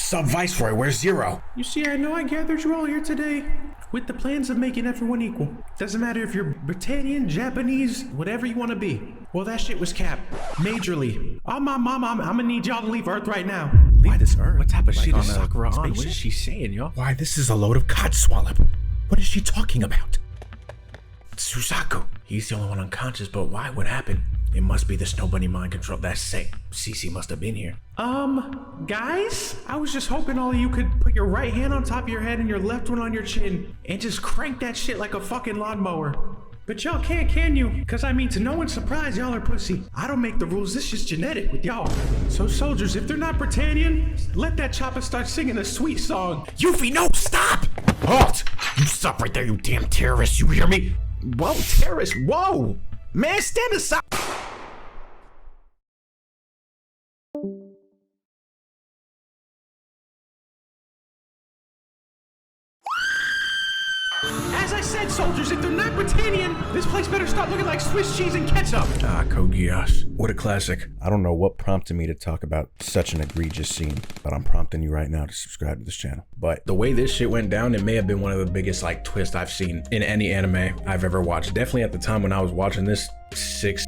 Sub-Viceroy, where's Zero? You see, I know I gathered you all here today with the plans of making everyone equal. Doesn't matter if you're Britannian, Japanese, whatever you want to be. Well, that shit was capped. Majorly. Oh, my mom, I'm gonna need y'all to leave Earth right now. Why this Earth? What type of Like shit on is a Sakura on? spaceship? What is she saying, y'all? Why, this is a load of codswallop. What is she talking about? Suzaku. He's the only one unconscious, but why? What happened? It must be the Snow Bunny mind control. That's sick. Cece must have been here. Guys? I was just hoping all of you could put your right hand on top of your head and your left one on your chin and just crank that shit like a fucking lawnmower. But y'all can't, can you? Cause I mean, to no one's surprise, y'all are pussy. I don't make the rules, this is genetic with y'all. So soldiers, if they're not Britannian, let that chopper start singing a sweet song. Yuffie, no, stop! Halt! You stop right there, you damn terrorist, you hear me? Whoa, terrorist, whoa! Man, stand aside! As I said, soldiers, if they're not Britannian, this place better start looking like Swiss cheese and ketchup. Ah, Code Geass. What a classic. I don't know what prompted me to talk about such an egregious scene, but I'm prompting you right now to subscribe to this channel. But the way this shit went down, it may have been one of the biggest like twists I've seen in any anime I've ever watched. Definitely at the time when I was watching this 10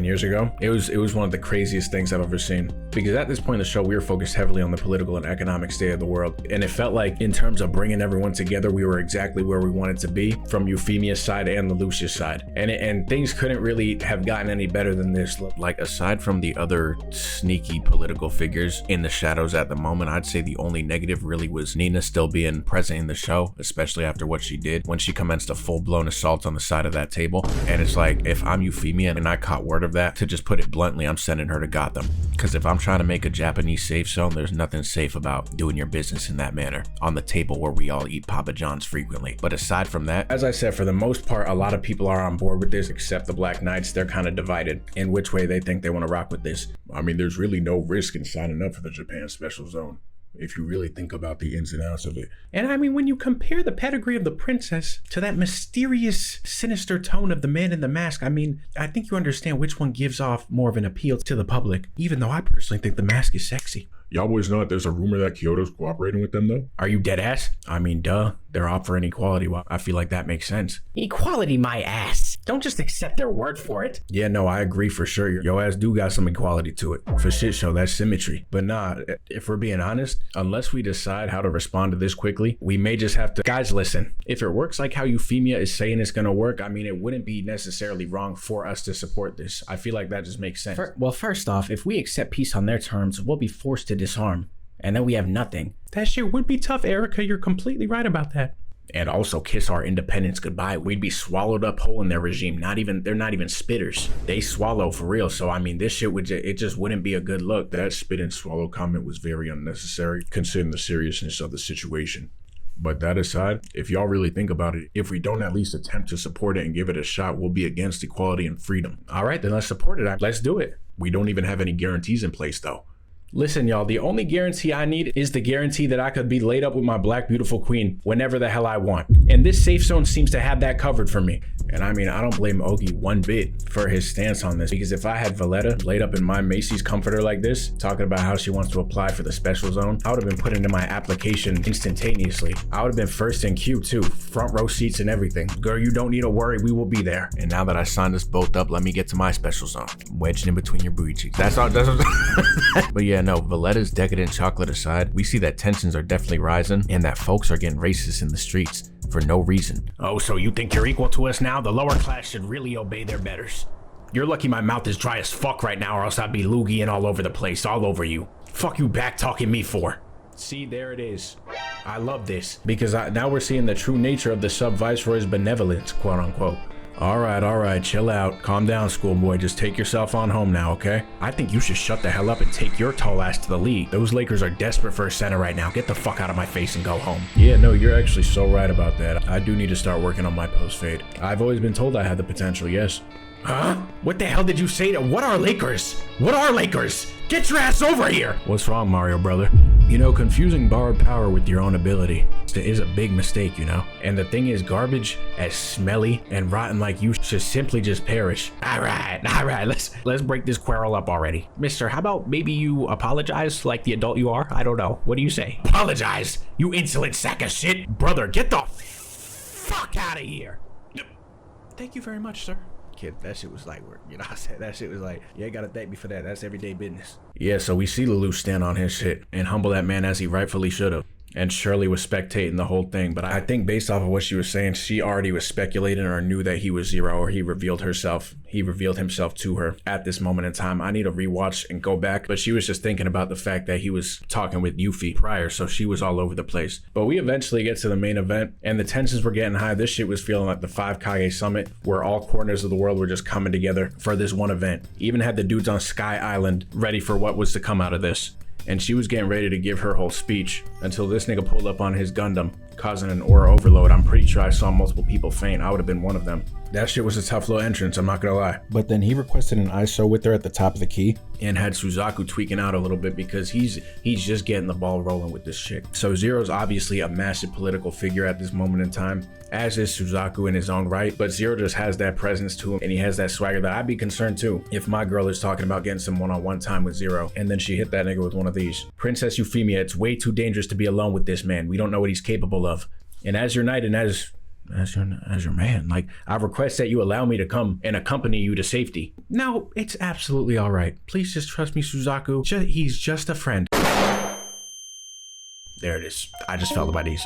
years ago, it was one of the craziest things I've ever seen, because at this point in the show we were focused heavily on the political and economic state of the world, and it felt like in terms of bringing everyone together we were exactly where we wanted to be from Euphemia's side and Lelouch's side, and things couldn't really have gotten any better than this. Like, aside from the other sneaky political figures in the shadows at the moment, I'd say the only negative really was Nina still being present in the show, especially after what she did when she commenced a full-blown assault on the side of that table. And it's like, if I'm Euphemia and I caught word of that, to just put it bluntly, I'm sending her to Gotham. Because if I'm trying to make a Japanese safe zone, there's nothing safe about doing your business in that manner on the table where we all eat Papa John's frequently. But aside from that, as I said, for the most part, a lot of people are on board with this, except the Black Knights. They're kind of divided in which way they think they want to rock with this. I mean, there's really no risk in signing up for the Japan Special Zone, if you really think about the ins and outs of it. And I mean, when you compare the pedigree of the princess to that mysterious, sinister tone of the man in the mask, I mean, I think you understand which one gives off more of an appeal to the public, even though I personally think the mask is sexy. Y'all boys know that there's a rumor that Kyoto's cooperating with them, though? Are you dead ass? I mean, duh. They're offering equality. Well, I feel like that makes sense. Equality, my ass. Don't just accept their word for it. Yeah, no, I agree for sure. Your ass do got some equality to it. For shit show, that's symmetry. But nah, if we're being honest, unless we decide how to respond to this quickly, we may just have to... Guys, listen. If it works like how Euphemia is saying it's gonna work, I mean, it wouldn't be necessarily wrong for us to support this. I feel like that just makes sense. Well, first off, if we accept peace on their terms, we'll be forced to disarm. And then we have nothing. That shit would be tough, Erica. You're completely right about that. And also kiss our independence goodbye. We'd be swallowed up whole in their regime. They're not even spitters. They swallow for real. So I mean, this shit it just wouldn't be a good look. That spit and swallow comment was very unnecessary, considering the seriousness of the situation. But that aside, if y'all really think about it, if we don't at least attempt to support it and give it a shot, we'll be against equality and freedom. All right, then let's support it. Let's do it. We don't even have any guarantees in place, though. Listen, y'all, the only guarantee I need is the guarantee that I could be laid up with my black beautiful queen whenever the hell I want. And this safe zone seems to have that covered for me. And I mean, I don't blame Ogi one bit for his stance on this, because if I had Valletta laid up in my Macy's comforter like this, talking about how she wants to apply for the special zone, I would have been put into my application instantaneously. I would have been first in queue too, front row seats and everything. Girl, you don't need to worry, we will be there. And now that I signed us both up, let me get to my special zone. Wedged in between your booty cheeks. That's all. But yeah, no, Valletta's decadent chocolate aside, we see that tensions are definitely rising and that folks are getting racist in the streets for no reason. Oh, so you think you're equal to us now? The lower class should really obey their betters. You're lucky my mouth is dry as fuck right now, or else I'd be loogiing all over the place, all over you. Fuck you back talking me for. See, there it is. I love this. Because now we're seeing the true nature of the sub-viceroy's benevolence, quote unquote. All right, chill out. Calm down, schoolboy. Just take yourself on home now, okay? I think you should shut the hell up and take your tall ass to the league. Those Lakers are desperate for a center right now. Get the fuck out of my face and go home. Yeah, no, you're actually so right about that. I do need to start working on my post fade. I've always been told I had the potential, yes. Huh? What the hell did you say to what are Lakers? What are Lakers? Get your ass over here! What's wrong, Mario brother? You know, confusing borrowed power with your own ability is a big mistake, you know? And the thing is, garbage as smelly and rotten like you should simply just perish. All right, let's break this quarrel up already. Mister, how about maybe you apologize like the adult you are? I don't know. What do you say? Apologize? You insolent sack of shit? Brother, get the fuck out of here. Thank you very much, sir. Kid, that shit was like work. You know what I'm saying? That shit was like, you ain't gotta thank me for that. That's everyday business. Yeah, so we see Lelouch stand on his shit and humble that man as he rightfully should have. And Shirley was spectating the whole thing. But I think based off of what she was saying, she already was speculating or knew that he was Zero, or he revealed himself to her at this moment in time. I need to rewatch and go back. But she was just thinking about the fact that he was talking with Yuffie prior, so she was all over the place. But we eventually get to the main event, and the tensions were getting high. This shit was feeling like the 5 Kage Summit, where all corners of the world were just coming together for this one event. Even had the dudes on Sky Island ready for what was to come out of this. And she was getting ready to give her whole speech until this nigga pulled up on his Gundam, causing an aura overload. I'm pretty sure I saw multiple people faint. I would have been one of them. That shit was a tough little entrance, I'm not gonna lie. But then he requested an ISO with her at the top of the key and had Suzaku tweaking out a little bit because he's just getting the ball rolling with this shit. So Zero's obviously a massive political figure at this moment in time, as is Suzaku in his own right, but Zero just has that presence to him and he has that swagger that I'd be concerned too if my girl is talking about getting some one-on-one time with Zero and then she hit that nigga with one of these. Princess Euphemia, it's way too dangerous to be alone with this man. We don't know what he's capable of. And as your knight and as your man, like, I request that you allow me to come and accompany you to safety. No, it's absolutely all right. Please just trust me, Suzaku. He's just a friend. There it is. I just fell to my knees.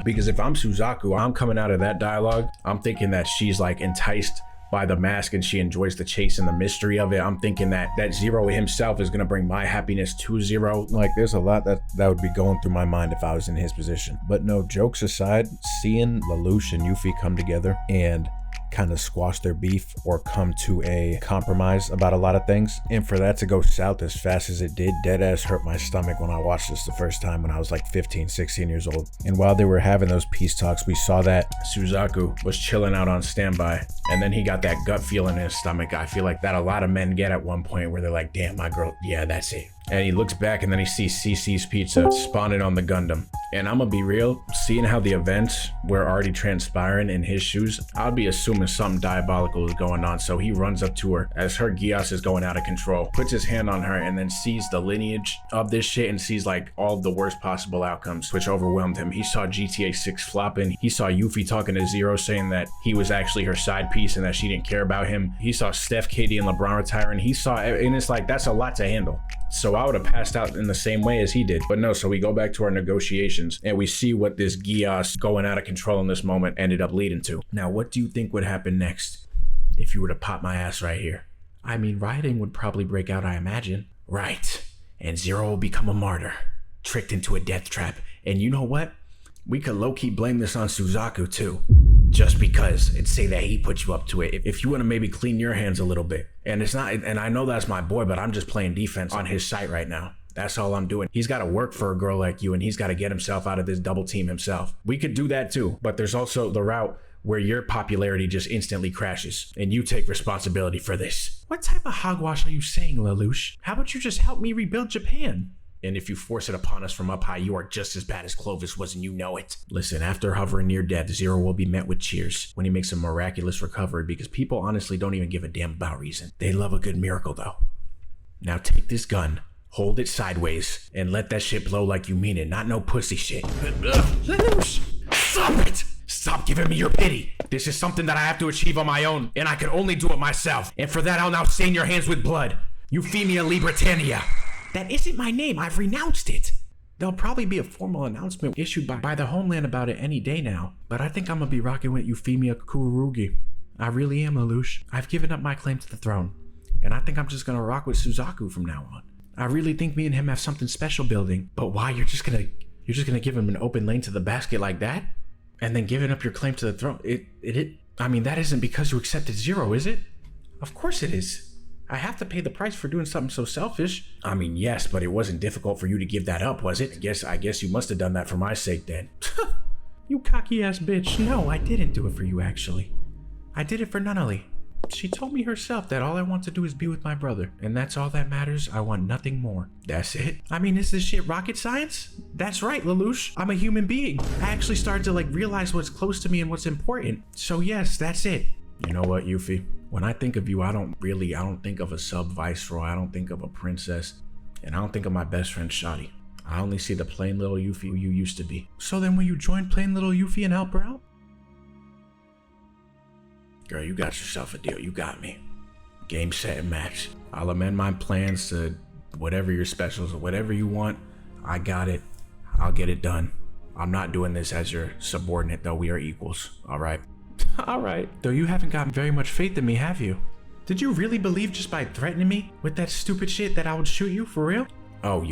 Because if I'm Suzaku, I'm coming out of that dialogue, I'm thinking that she's like enticed by the mask and she enjoys the chase and the mystery of it. I'm thinking that Zero himself is gonna bring my happiness to Zero. Like, there's a lot that would be going through my mind if I was in his position. But no, jokes aside, seeing Lelouch and Yuffie come together and kind of squash their beef or come to a compromise about a lot of things, and for that to go south as fast as it did, deadass hurt my stomach when I watched this the first time when I was like 15, 16 years old. And while they were having those peace talks, we saw that Suzaku was chilling out on standby, and then he got that gut feeling in his stomach. I feel like that a lot of men get at one point where they're like, damn, my girl, yeah, that's it. And he looks back and then he sees CC's Pizza spawning on the Gundam. And I'm gonna be real, seeing how the events were already transpiring in his shoes, I'd be assuming something diabolical is going on. So he runs up to her as her Gias is going out of control, puts his hand on her and then sees the lineage of this shit and sees like all the worst possible outcomes, which overwhelmed him. He saw GTA 6 flopping. He saw Yuffie talking to Zero saying that he was actually her side piece and that she didn't care about him. He saw Steph, KD, and LeBron retiring. He saw, and it's like, that's a lot to handle. So I would have passed out in the same way as he did. But no, so we go back to our negotiations and we see what this Gias going out of control in this moment ended up leading to. Now, what do you think would happen next if you were to pop my ass right here? I mean, rioting would probably break out, I imagine. Right. And Zero will become a martyr, tricked into a death trap. And you know what? We could low-key blame this on Suzaku too. Just because, and say that he put you up to it. If you want to maybe clean your hands a little bit. And it's not, and I know that's my boy, but I'm just playing defense on his site right now. That's all I'm doing. He's got to work for a girl like you and he's got to get himself out of this double team himself. We could do that too, but there's also the route where your popularity just instantly crashes and you take responsibility for this. What type of hogwash are you saying, Lelouch? How about you just help me rebuild Japan? And if you force it upon us from up high, you are just as bad as Clovis was and you know it. Listen, after hovering near death, Zero will be met with cheers when he makes a miraculous recovery because people honestly don't even give a damn about reason. They love a good miracle though. Now take this gun, hold it sideways, and let that shit blow like you mean it, not no pussy shit. Lelouch! Stop it! Stop giving me your pity. This is something that I have to achieve on my own, and I can only do it myself. And for that, I'll now stain your hands with blood. Euphemia Libertania. That isn't my name. I've renounced it. There'll probably be a formal announcement issued by the Homeland about it any day now. But I think I'm gonna be rocking with Euphemia Kururugi. I really am, Lelouch. I've given up my claim to the throne. And I think I'm just gonna rock with Suzaku from now on. I really think me and him have something special building. But why? You're just gonna give him an open lane to the basket like that? And then giving up your claim to the throne? I mean, that isn't because you accepted Zero, is it? Of course it is. I have to pay the price for doing something so selfish. I mean, yes, but it wasn't difficult for you to give that up, was it? I guess you must have done that for my sake then. You cocky ass bitch. No, I didn't do it for you actually. I did it for Nunnally. She told me herself that all I want to do is be with my brother, and that's all that matters. I want nothing more. That's it. I mean, is this shit rocket science? That's right, Lelouch. I'm a human being. I actually started to realize what's close to me and what's important. So yes, that's it. You know what, Yuffie? When I think of you, I don't think of a sub-viceroy. I don't think of a princess. And I don't think of my best friend, Shotty. I only see the plain little Yuffie you used to be. So then will you join plain little Yuffie and help her out? Girl, you got yourself a deal. You got me. Game, set, and match. I'll amend my plans to whatever your specials or whatever you want. I got it. I'll get it done. I'm not doing this as your subordinate, though. We are equals. All right? All right. Though you haven't got very much faith in me, have you? Did you really believe just by threatening me with that stupid shit that I would shoot you, for real? Oh,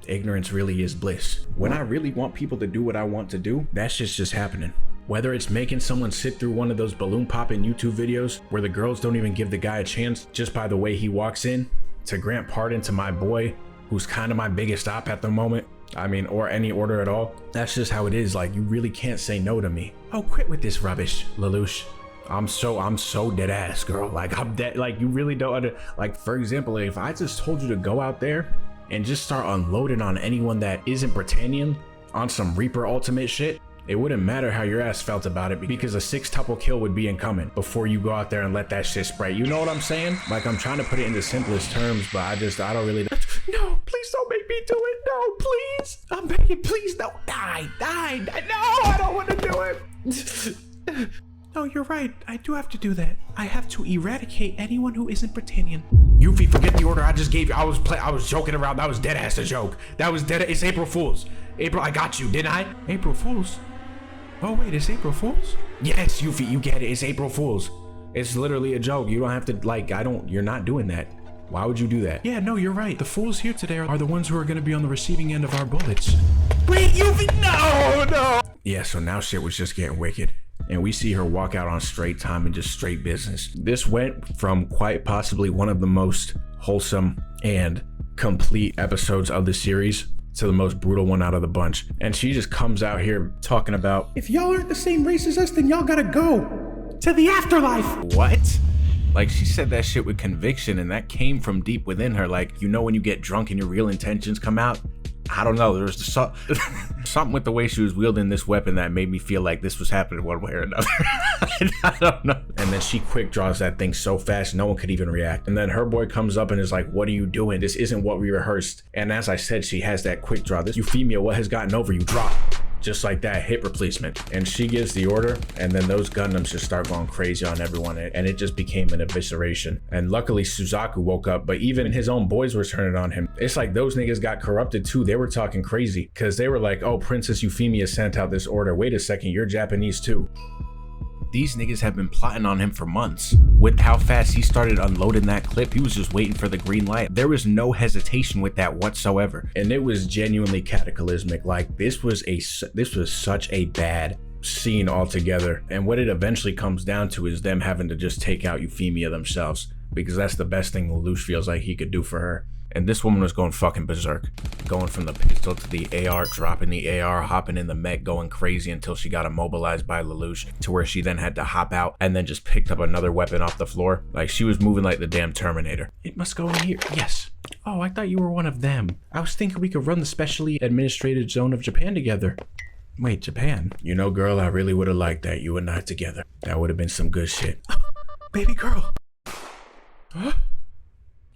ignorance really is bliss. When I really want people to do what I want to do, that's just happening. Whether it's making someone sit through one of those balloon popping YouTube videos where the girls don't even give the guy a chance just by the way he walks in, to grant pardon to my boy, who's kind of my biggest op at the moment. I mean, or any order at all. That's just how it is. You really can't say no to me. Oh, quit with this rubbish, Lelouch. I'm so dead ass, girl. I'm dead. You really don't for example, if I just told you to go out there and just start unloading on anyone that isn't Britannian on some Reaper ultimate shit, it wouldn't matter how your ass felt about it, because a 6-tuple kill would be incoming before you go out there and let that shit spray. You know what I'm saying? I'm trying to put it in the simplest terms, but I don't really. No, please don't make me do it. No, please. I'm begging, please. No, die. No, I don't want to do it. No, you're right. I do have to do that. I have to eradicate anyone who isn't Britannian. Yuffie, forget the order I just gave you. I was joking around. That was dead ass a joke. That was dead. It's April Fool's. April, I got you, didn't I? April Fool's? Oh wait, it's April Fool's? Yes, Yuffie, you get it. It's April Fool's. It's literally a joke. You don't have to you're not doing that. Why would you do that? Yeah, no, you're right. The fools here today are the ones who are going to be on the receiving end of our bullets. Wait, Yuffie, no. Yeah, so now shit was just getting wicked. And we see her walk out on straight time and just straight business. This went from quite possibly one of the most wholesome and complete episodes of the series to the most brutal one out of the bunch. And she just comes out here talking about, if y'all aren't the same race as us, then y'all gotta go to the afterlife. What? She said that shit with conviction, and that came from deep within her. When you get drunk and your real intentions come out. I don't know, there was something with the way she was wielding this weapon that made me feel like this was happening one way or another. I don't know. And then she quick draws that thing so fast, no one could even react. And then her boy comes up and is like, what are you doing? This isn't what we rehearsed. And as I said, she has that quick draw. This Euphemia, what has gotten over you? Drop. Just like that, hip replacement. And she gives the order, and then those Gundams just start going crazy on everyone, and it just became an evisceration. And luckily Suzaku woke up, but even his own boys were turning on him. It's like those niggas got corrupted too. They were talking crazy because they were like, oh, Princess Euphemia sent out this order. Wait a second, you're Japanese too. These niggas have been plotting on him for months. With how fast he started unloading that clip, he was just waiting for the green light. There was no hesitation with that whatsoever. And it was genuinely cataclysmic. This was such a bad scene altogether. And what it eventually comes down to is them having to just take out Euphemia themselves, because that's the best thing Lelouch feels like he could do for her. And this woman was going fucking berserk, going from the pistol to the AR, dropping the AR, hopping in the mech, going crazy until she got immobilized by Lelouch, to where she then had to hop out and then just picked up another weapon off the floor. She was moving like the damn Terminator. It must go in here. Yes. Oh, I thought you were one of them. I was thinking we could run the specially administrated zone of Japan together. Wait, Japan? You know, girl, I really would have liked that, you and I together. That would have been some good shit. Baby girl. Huh?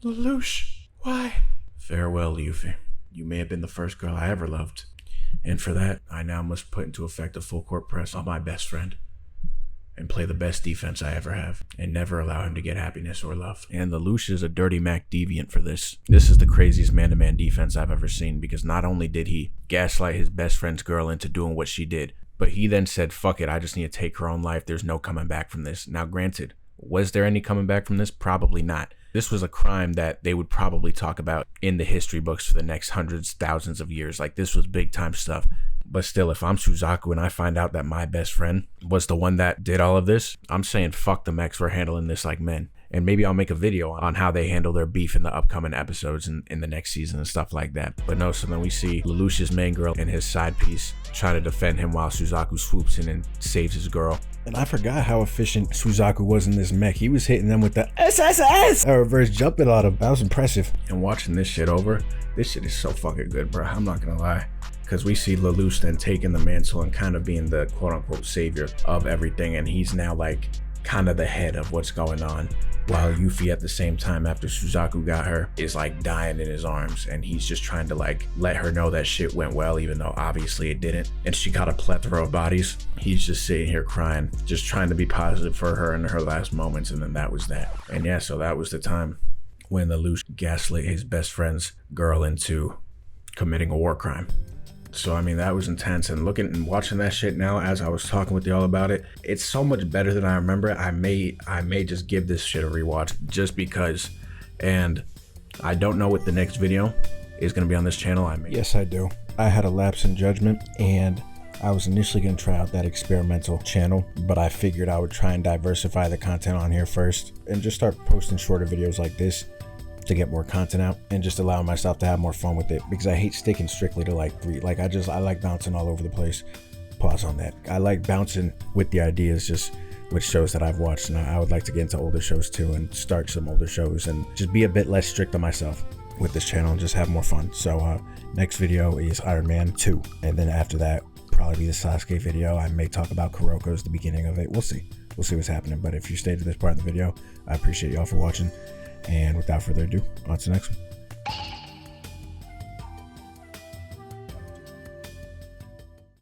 Lelouch. Why? Farewell, Yuffie. You may have been the first girl I ever loved. And for that, I now must put into effect a full court press on my best friend and play the best defense I ever have, and never allow him to get happiness or love. And Lelouch is a dirty Mac deviant for this. This is the craziest man-to-man defense I've ever seen, because not only did he gaslight his best friend's girl into doing what she did, but he then said, fuck it, I just need to take her own life. There's no coming back from this. Now, granted, was there any coming back from this? Probably not. This was a crime that they would probably talk about in the history books for the next hundreds, thousands of years. This was big time stuff. But still, if I'm Suzaku and I find out that my best friend was the one that did all of this, I'm saying fuck the mechs for handling this like men. And maybe I'll make a video on how they handle their beef in the upcoming episodes and in the next season and stuff like that. But no, so then we see Lelouch's main girl and his side piece trying to defend him while Suzaku swoops in and saves his girl. And I forgot how efficient Suzaku was in this mech. He was hitting them with the SSS! A reverse jumping on him. That was impressive. And watching this shit over, this shit is so fucking good, bro. I'm not gonna lie. Because we see Lelouch then taking the mantle and kind of being the quote-unquote savior of everything. And he's now like kind of the head of what's going on. While Yuffie at the same time, after Suzaku got her, is like dying in his arms, and he's just trying to like let her know that shit went well, even though obviously it didn't. And she got a plethora of bodies. He's just sitting here crying, just trying to be positive for her in her last moments. And then that was that. And yeah, so that was the time when Lelouch gaslit his best friend's girl into committing a war crime. So I mean, that was intense. And looking and watching that shit now as I was talking with y'all about it, it's so much better than I remember. I may just give this shit a rewatch just because. And I don't know what the next video is going to be on this channel. Yes, I do. I had a lapse in judgment, and I was initially going to try out that experimental channel, but I figured I would try and diversify the content on here first and just start posting shorter videos like this to get more content out and just allow myself to have more fun with it, because I hate sticking strictly to like 3. Like I like bouncing all over the place. Pause on that. I like bouncing with the ideas just with shows that I've watched, and I would like to get into older shows too and start some older shows and just be a bit less strict on myself with this channel and just have more fun. So next video is Iron Man 2, and then after that probably be the Sasuke video. I may talk about Kuroko's the beginning of it. We'll see what's happening. But if you stayed to this part of the video, I appreciate y'all for watching. And without further ado, on to the next one.